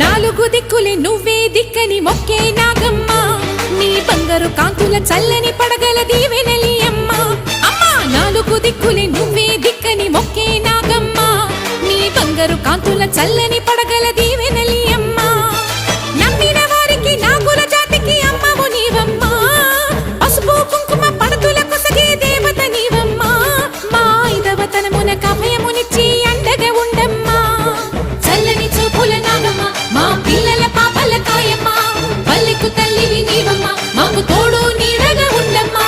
నాలుగు దిక్కులే నువ్వే దిక్కని మొక్కే నాగమ్మ నీ బంగారు కాంతుల చల్లని పడగల దీవెనలి అమ్మ అమ్మా నాలుగు దిక్కులే నువ్వే దిక్కని మొక్కే నాగమ్మ నీ బంగారు కాంతుల చల్లని పడగల దీవెనలి అమ్మ నమ్మిన వారికి నాగుల జాతికి అమ్మవు నీవమ్మ పసుపు కుంకుమ పడతుల కొసగే దేవత నీవమ్మ మా ఐదవతనమున కభయమునిచ్చి అండగా ఉండమ్మా చల్లని చూపుల నాగమ్మ మా పిల్లల పాపల కాయమ్మ పల్లెకు తల్లివి నీవమ్మ మాకు తోడు నీడగా ఉండమ్మా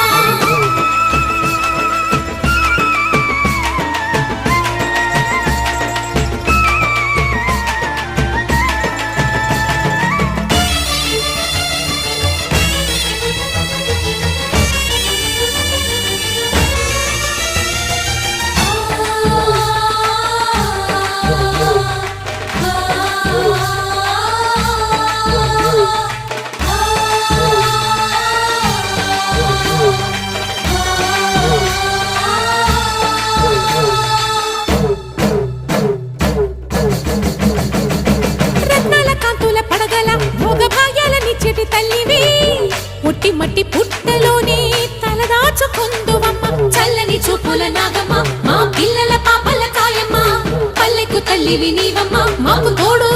తల్లివి పుట్టి మట్టి పుట్టలోనే తలదాచుకుందువమ్మ చల్లని చూపుల నాగమ్మ మా పిల్లల పాపల కాయమ్మ పల్లెకు తల్లివి నీవమ్మ మాకు తోడు